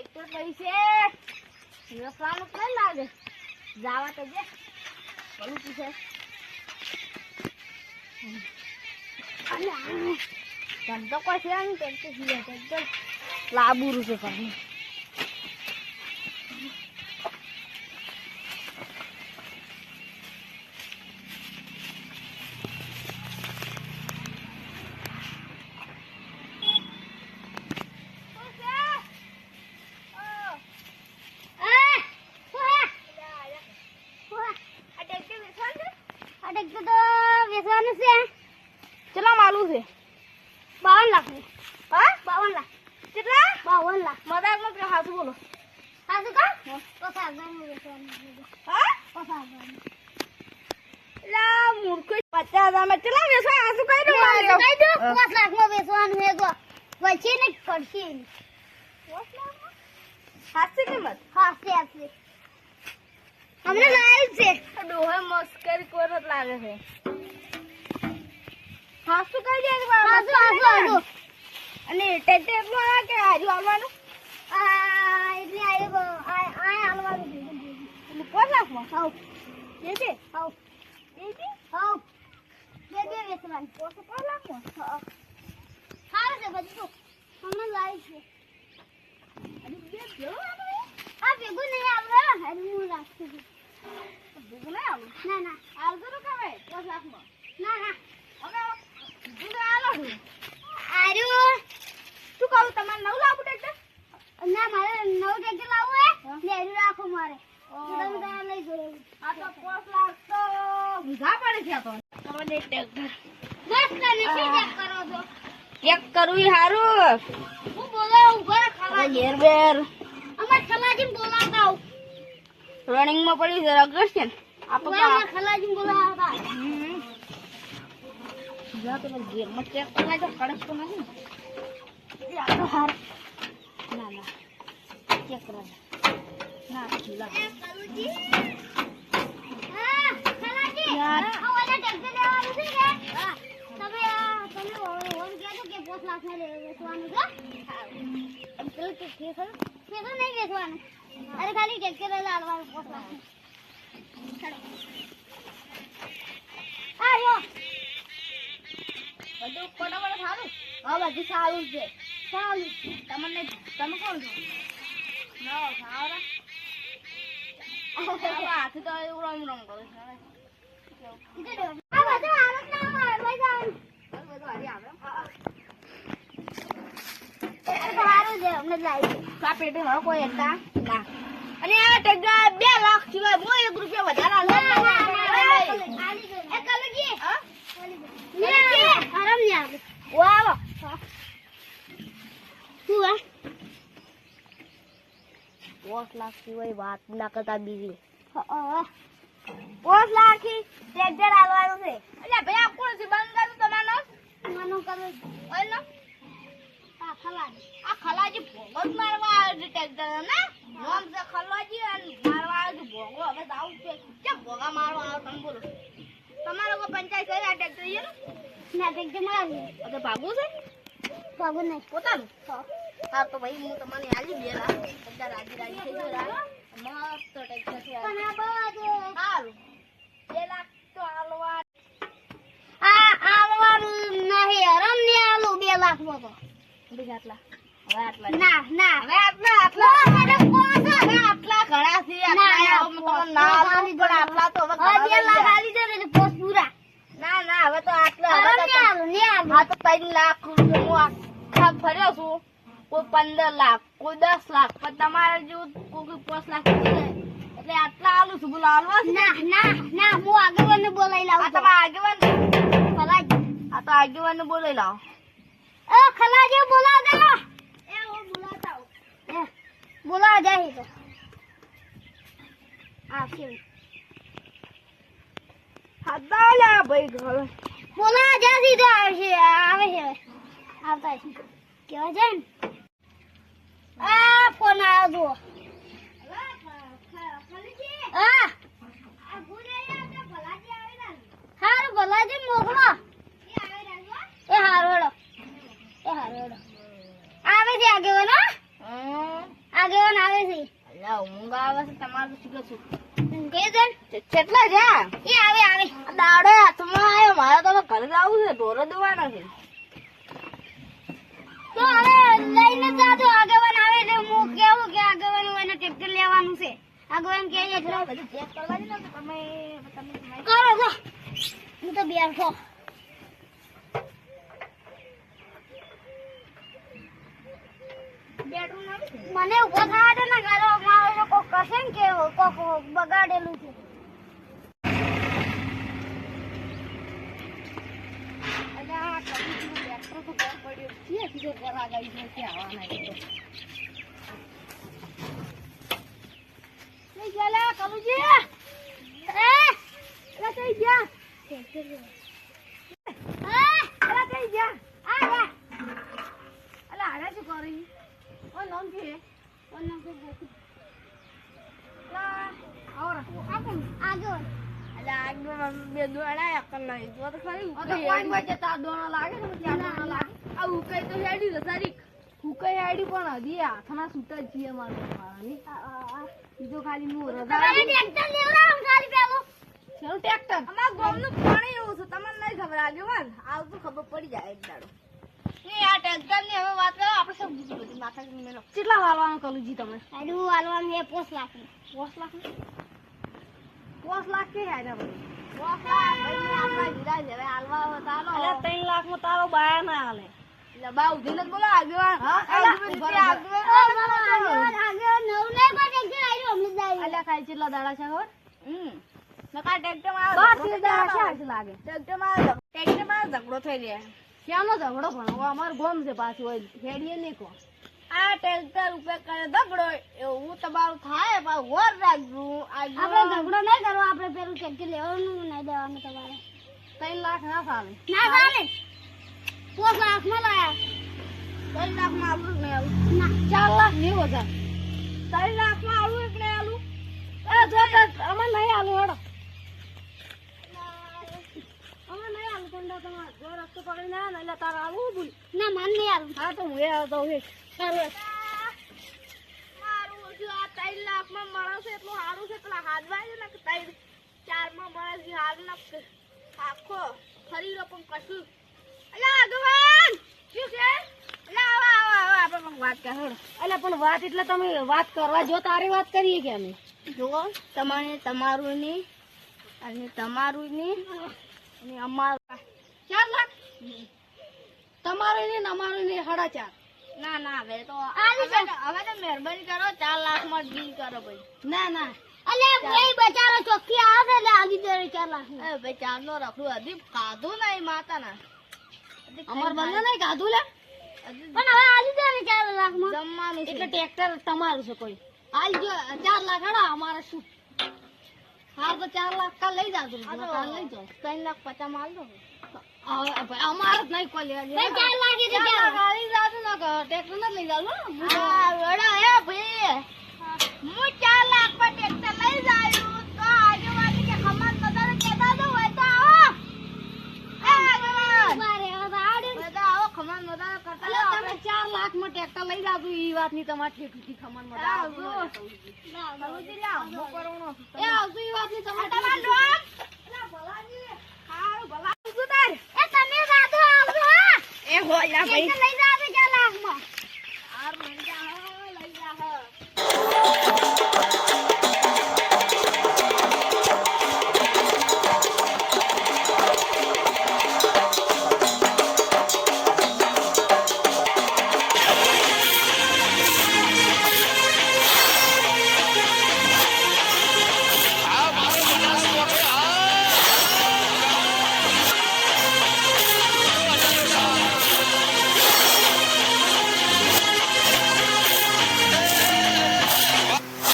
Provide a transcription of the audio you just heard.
tractor પૈસે રસવાનું કઈ લાગે જાવા તો જે બોલું પૂછે ધંધો કોઈ છે ને ટ્રેક્ટર લાબુરું છે પણ કેટલા માલું છે 52 લાખ ની હા 52 લાખ કેટલા 52 લાખ મજાક નો કે હાસુ બોલો હાસુ કા તો સાગવાનું વેચવાનું હા તો સાગવાનું લા મૂર્ખ 50,000 માં કેટલા વેચવા હાસુ કઈ દો માર્યો કઈ દો 5 લાખ માં વેચવાનું હે તો વચ્ચે ને કરશે 5 લાખ માં હાસી કિંમત હાસી हमने लाइव से डोहा मस्करी करत लागे है हासु कई दे हासु અને ટેટે માં કે આજુ આવવાનું એટલે આવવાનું એટલે કોણ લાખમાં હાઉ દેજે હાઉ દેજે હાઉ દેજે વેચવાનું કોણ લાખમાં હારું છે બધું તો हमने लाइव છે અરે બે જો આ ભેગું નહીં આવડે અરે હું રાખી દઉં ભેગું નહીં આવડે ના ના આવતો તો કવે 5 લાખમાં ના ના હવે ભેગું આલો આર્યો તું કહું તમારે 9 લાખ ટ્રેક્ટર ના મારે 9 ટ્રેક્ટર લાવવું હે લેરું રાખો મારે તમે તાર લઈ જો આ તો 5 લાખ તો બીજા પડે છે તો તમારે ટ્રેક્ટર બસ ને શું ચેક કરો છો ચેક કરવી હારું હું બોલે ઉભા ખાવા ઘેર બેર અમાર ખલાજી બોલાવતા આવ રનિંગ માં પડી છે અગસ્ટ આપણે અમાર ખલાજી બોલાવતા જા તો ઘેર માં ચેક કરવા તો કડક તો નહીં આ તો હાર ના ના ચેક કરવા ના લા કાલુજી હા ખલાજી યાર આ વાલા ટેક્ટર લેવાનું છે ને હા તમે ઓન કહેજો કે 5 લાખ ને વેચવાનું છે અંકલ કે કેસો નહીં વેચવાનું અરે ખાલી ટેક્ટર લાવવાનું 5 લાખ આયો બધું કોડાવાળા સારું હા બધું સારું છે સારું તમને તમે કોણ છો ના સારા હાથ તો રમ રમ કરે છે આ બધું આવત ના આવે મજા બધું હારી આવે સારું છે અમને લાવી આ પેટે હવે કોઈ હતા ના અને આ ટેગા 2 લાખ સિવાય મો 1 રૂપિયા વધારે આલો એ કલજી હા આરામ ને આવે વાવ તું આ 5 લાખ સિવાય વાત ના કરતા બીજી 5 લાખ થી ટ્રેક્ટર આલવાનું છે એટલે ભાઈ આ કોણ છે બંધ કરું તમારો મનો કરો ઓય આ ખલાજી ભોગત મારવા આવે છે ટ્રેક્ટર ને નામ છે ખલાજી અને મારવા આવે છે ભોગો હવે જાવ છે કે ભોગા મારવા આવે તમે બોલો તમારો કો પંચાયત છે આ ટ્રેક્ટર છે ના ટ્રેક્ટર મારી તો ભાગો છે ભાગો નહીં પોતાનું હા તો ભાઈ હું તમને આલી 2 લાખ બધા રાજી રાજી થઈ ગયો મસ્ત ટ્રેક્ટર છે પણ આ બાજુ હાલ 2 લાખ તો આલવા આલવાનું નહીં આરામ ને આલો 2 લાખ માં તો બીજા આટલા હવે આટલા ના ના હવે આટલા ઘણા છે આટલા ના આલી પણ આટલા તો હવે 2 લાખ આલી છે ને પોસ્ટ પૂરા ના ના હવે તો આટલા હવે તો હા તો 3 લાખ રૂપિયા હું આખા ફર્યો છું કોઈ 15 લાખ કોઈ 10 લાખ પણ તમારે જેવું કોઈ 5 લાખ એટલે આટલા આલું છું બોલો આલવા ના ના ના હું આગેવાનને બોલાવી લાવું તમે આગેવાન ખલાજી આ તો આગેવાનને બોલાવી લાવો ખલાજી બોલાવ દે એ હું બોલાવતા હું બોલાવ જાય તો આ કેમ હદાલા ભાઈ ઘર બોલાવ જા સીધો આવે છે આવતા છે કેવા જાય ને આ ફોન આવ્યો ખલાજી હા આ ગુનેયા આપણે ભલાજી આવેલા હારું ભલાજી મોકલો એ હારોડો આવે છે આગેવાનો લા ઊંઘ આવે છે તમારું શું છું ઊંઘે છે કેટલા જા એ આવે દાડે હાથમાં આવ્યો મારે તો ઘરે જવું છે ઢોરો દોવાનો છે તો હવે લઈને જાજો આગેવાન આવે એટલે હું કેવું કે આગેવાન એને ટ્રેક્ટર લેવાનું છે આગેવાન કે એટલે બધું ચેક કરવા દે ને તમે કરો છો હું તો બેઠો મને ઉભો થવા દે ને ઘરે મારો કોક કશે ને કે કોક બગાડેલું છે અલ્યા કબીરનું ટ્રેક્ટર તો બહુ પડ્યો છે સીધો ઘરા ગઈ છે કે આવવાના છે નહીં ચાલે કબુજી એ કઈ જા અલા કઈ જા આ અલા આડા શું કરી ઓ નામ કે ઓ નામ કે ગોકુ લા આવરા આગળ અલા આગળ બે દોડા એકલ નહીં તો ખરી ઓ તો કોઈ માં જતા દોણા લાગે ને ત્યાં દોણા લાગે આ ઉકઈ તો હેડી છે સારી ઉકઈ હેડી પણ હદી હાથના સૂતા જ છીએ મારો મારાની બીજો ખાલી મુ રજા તમારે ટ્રેક્ટર લેવરામ ખાલી પેલો ચલો ટ્રેક્ટર અમાર ગામનું પાણી એવું છે તમને નહીં ખબર આગેવાન આવ તો ખબર પડી જાય એક દાડો ને આ ટ્રેક્ટર ની હવે વાત કરો આપણે સબ બીજી બધી માથા ની મેલો કેટલા વાળવાનું કલુજી તમે આડું વાળવાનું એ 5 લાખ 5 લાખ 5 લાખ કે આના ભાઈ 5 લાખ ભાઈ આપણા જીરા જેવે હાલવા તાલો અલ્યા 3 લાખ માં તારો બાયા ના હાલે એટલે બા ઉધી ને બોલો આગેવાન હા આગેવાન નવ નહીં પણ ટ્રેક્ટર આડું અમને દાઈ અલ્યા ખાઈ કેટલા દાડા છે ખબર નકા ટ્રેક્ટર માં દાડા છે લાગે ટ્રેક્ટર માં ઝઘડો થઈ રહ્યા ક્યાંનો ઝઘડો પણ અમાર ગોમ છે પાછું હોય હેડીએ નહીં કો આ ટ્રેક્ટર ઉપર કરે ઝઘડો એવું તમારું થાય પણ વર રાખજો આપણે ઝઘડો નહીં કરવો આપણે પેલું ટ્રેક્ટર લેવાનું નહીં દેવાનું તમારે 3 લાખ ના ચાલે 5 લાખ માં લાયા 3 લાખ માં આપણું નહીં આવું ના 4 લાખ 90,000 3 લાખ માં આવું એક નહીં આલું એ જો અમે નહીં આલું હેડો રસ્તો પકડી ના એટલે તારે આવું બોલ ના મન નહીં આવું હા તો હું આવતો હે મારું આ 3 લાખ માં મળે છે એટલું સારું છે પેલા હાથવાય છે ને 4 માં મળે છે હાલ ના આખો ખરીદો પણ કશું અલ્યા આગવાન શું છે અલ્યા આવા આપણે વાત કરો અલ્યા પણ વાત એટલે તમે વાત કરવા જો તારી વાત કરીએ કે અમે જો તમારે તમારું ની અને તમારું ની અને અમારું 4 લાખ તમારું ને અમારું ને 4.5 ના ના હવે તો મહેરબાની કરો 4 લાખ માં ડીલ કરો ભાઈ ના ના અલે ભાઈ બચારો ચોખ્ખી આવે એટલે આગી દે 4 લાખ એ ભાઈ 4 નો રખડું હજી ખાધું નહીં માતા ના અમાર બંને નહીં ખાધું લે પણ હવે આલી દે 4 લાખ માં જમવાનું એટલે ટ્રેક્ટર તમારું છે કોઈ હાલ જો 4 લાખ હડા અમારે શું હા તો 4 લાખ કાલ લઈ જાજો કાલ લઈ જાઓ 3 લાખ 50 માં આલ દો અમાર જ નહીં કોઈ લેવા 4 લાખ એ ગાડી જાજો ના ટ્રેક્ટર ન લઈ જાવ હા વડા હે ભાઈ હું 4 લાખ પર ટ્રેક્ટર લઈ જાયું તો આગેવાની કે ખમણ બધાને કેતા દો હોય તો આવો મારે આડે બધા આવો ખમણ બધાને કરતા તમે 4 લાખ માં ટ્રેક્ટર લઈ જાજો ઈ વાત ની તમારી ઠીકથી ખમણ બધાને ના બલુજી લે હું કરવાનો એ આવજો ઈ વાત ની તમારી તમાર નામ ભલાજી હારું ભલા સુતાર એ તમે જાતો આવજો એ હોયા ભાઈ લઈ જાજો 4 લાખ માં આર મને